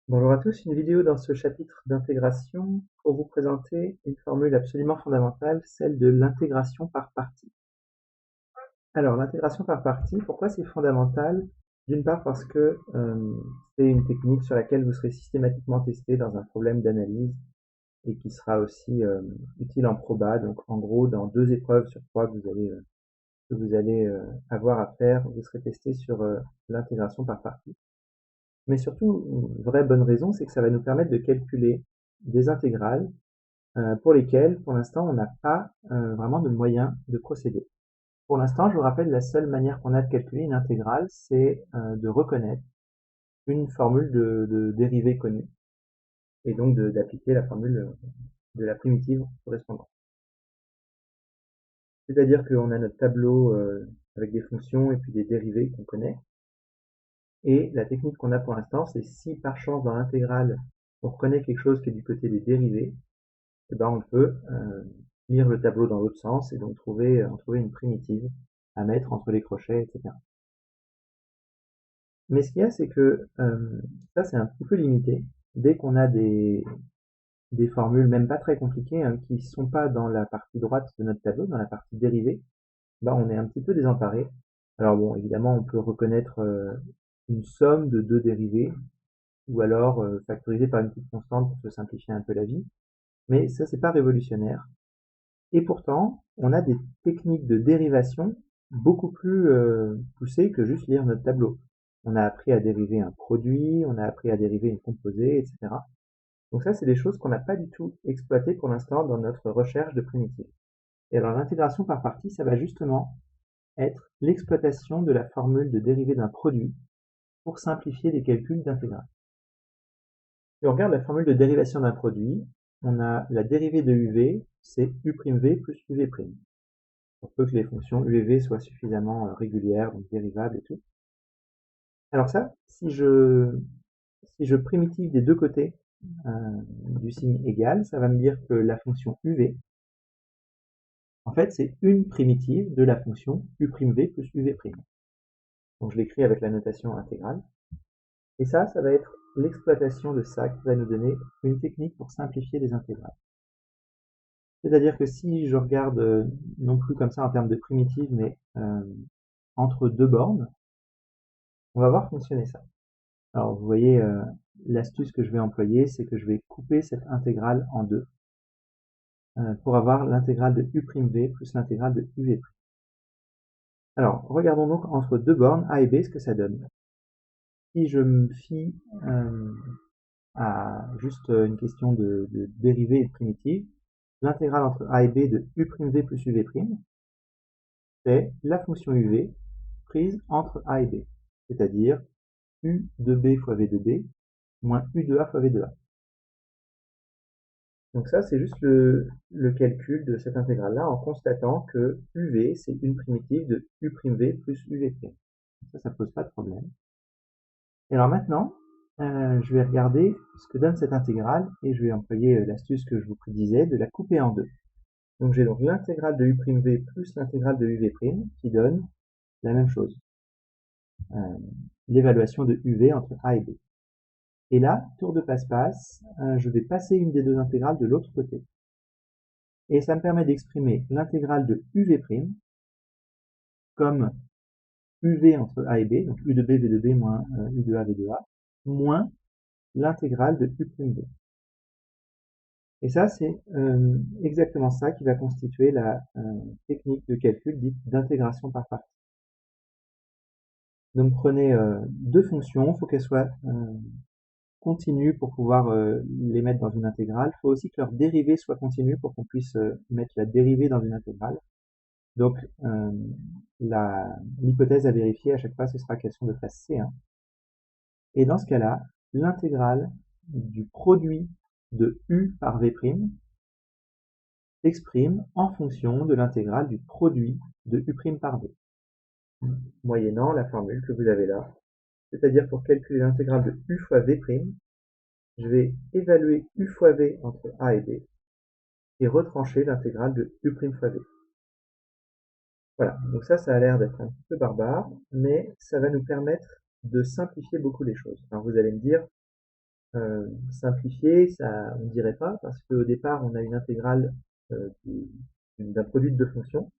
Bonjour à tous, une vidéo dans ce chapitre d'intégration pour vous présenter une formule absolument fondamentale, celle de l'intégration par partie. Alors l'intégration par partie, pourquoi c'est fondamental? D'une part parce que c'est une technique sur laquelle vous serez systématiquement testé dans un problème d'analyse et qui sera aussi utile en proba. Donc en gros, dans 2 épreuves sur 3 que vous allez avoir à faire, vous serez testé sur l'intégration par partie. Mais surtout, une vraie bonne raison, c'est que ça va nous permettre de calculer des intégrales pour lesquelles, pour l'instant, on n'a pas vraiment de moyen de procéder. Pour l'instant, je vous rappelle, la seule manière qu'on a de calculer une intégrale, c'est de reconnaître une formule de dérivée connue, et donc d'appliquer la formule de la primitive correspondante. C'est-à-dire qu'on a notre tableau avec des fonctions et puis des dérivées qu'on connaît, et la technique qu'on a pour l'instant, c'est si par chance dans l'intégrale, on reconnaît quelque chose qui est du côté des dérivées, eh ben on peut lire le tableau dans l'autre sens et donc trouver une primitive à mettre entre les crochets, etc. Mais ce qu'il y a, c'est que ça, c'est un petit peu limité. Dès qu'on a des formules, même pas très compliquées, hein, qui ne sont pas dans la partie droite de notre tableau, dans la partie dérivée, bah, on est un petit peu désemparé. Alors bon, évidemment, on peut reconnaître une somme de deux dérivées, ou alors factoriser par une petite constante pour se simplifier un peu la vie. Mais ça, c'est pas révolutionnaire. Et pourtant, on a des techniques de dérivation beaucoup plus poussées que juste lire notre tableau. On a appris à dériver un produit, on a appris à dériver une composée, etc. Donc ça, c'est des choses qu'on n'a pas du tout exploitées pour l'instant dans notre recherche de primitives. Et alors l'intégration par partie, ça va justement être l'exploitation de la formule de dérivée d'un produit pour simplifier des calculs d'intégrale. Si on regarde la formule de dérivation d'un produit, on a la dérivée de UV, c'est U'V plus UV'. Pour peu que les fonctions U et V soient suffisamment régulières, donc dérivables et tout. Alors ça, si je primitive des deux côtés du signe égal, ça va me dire que la fonction UV, en fait, c'est une primitive de la fonction U'V plus UV'. Donc je l'écris avec la notation intégrale. Et ça va être l'exploitation de ça qui va nous donner une technique pour simplifier des intégrales. C'est-à-dire que si je regarde non plus comme ça en termes de primitive, mais entre deux bornes, on va voir fonctionner ça. Alors vous voyez, l'astuce que je vais employer, c'est que je vais couper cette intégrale en deux pour avoir l'intégrale de U'V plus l'intégrale de UV'. Alors regardons donc entre deux bornes A et B ce que ça donne. Si je me fie à juste une question de dérivée et de primitive, l'intégrale entre A et B de U'V plus UV', c'est la fonction UV prise entre A et B, c'est-à-dire U de B fois V de B moins U de A fois V de A. Donc ça, c'est juste le calcul de cette intégrale-là en constatant que UV, c'est une primitive de U'V plus UV'. Ça pose pas de problème. Et alors maintenant, je vais regarder ce que donne cette intégrale et je vais employer l'astuce que je vous prédisais de la couper en deux. Donc j'ai donc l'intégrale de U'V plus l'intégrale de UV' qui donne la même chose. L'évaluation de UV entre A et B. Et là, tour de passe-passe, je vais passer une des deux intégrales de l'autre côté. Et ça me permet d'exprimer l'intégrale de UV' comme UV entre A et B, donc U de B, V de B moins U de A, V de A, moins l'intégrale de U'V. Et ça, c'est exactement ça qui va constituer la technique de calcul dite d'intégration par partie. Donc prenez deux fonctions, il faut qu'elles soient continues pour pouvoir les mettre dans une intégrale. Il faut aussi que leur dérivée soit continue pour qu'on puisse mettre la dérivée dans une intégrale. Donc l'hypothèse à vérifier à chaque fois, ce sera qu'elles sont de classe C1. Et dans ce cas-là, l'intégrale du produit de U par V' s'exprime en fonction de l'intégrale du produit de U' par V, moyennant la formule que vous avez là. C'est-à-dire pour calculer l'intégrale de U fois V', je vais évaluer U fois V entre A et B et retrancher l'intégrale de U' fois V. Voilà, donc ça a l'air d'être un petit peu barbare, mais ça va nous permettre de simplifier beaucoup les choses. Alors vous allez me dire, Simplifié, ça, on ne dirait pas, parce qu'au départ, on a une intégrale d'un produit de deux fonctions.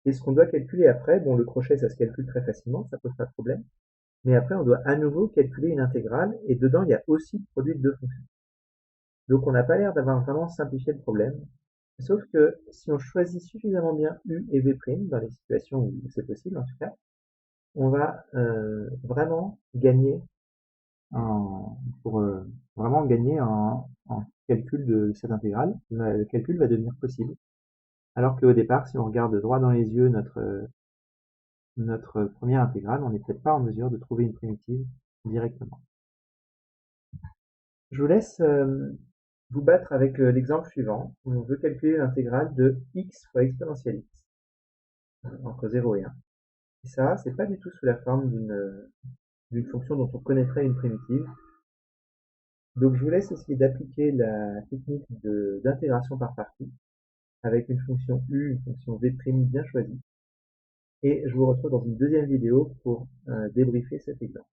Et ce qu'on doit calculer après, bon, le crochet, ça se calcule très facilement, ça pose pas de problème. Mais après, on doit à nouveau calculer une intégrale, et dedans, il y a aussi le produit de deux fonctions. Donc, on n'a pas l'air d'avoir vraiment simplifié le problème. Sauf que si on choisit suffisamment bien U et V' dans les situations où c'est possible, en tout cas, on va vraiment gagner pour vraiment gagner en calcul de cette intégrale. Le calcul va devenir possible. Alors qu'au départ, si on regarde droit dans les yeux notre première intégrale, on n'est peut-être pas en mesure de trouver une primitive directement. Je vous laisse vous battre avec l'exemple suivant. On veut calculer l'intégrale de x fois exponentielle x entre 0 et 1. Et ça, c'est pas du tout sous la forme d'une fonction dont on connaîtrait une primitive. Donc je vous laisse essayer d'appliquer la technique d'intégration par partie avec une fonction u, une fonction v' bien choisie. Et je vous retrouve dans une deuxième vidéo pour débriefer cet exemple.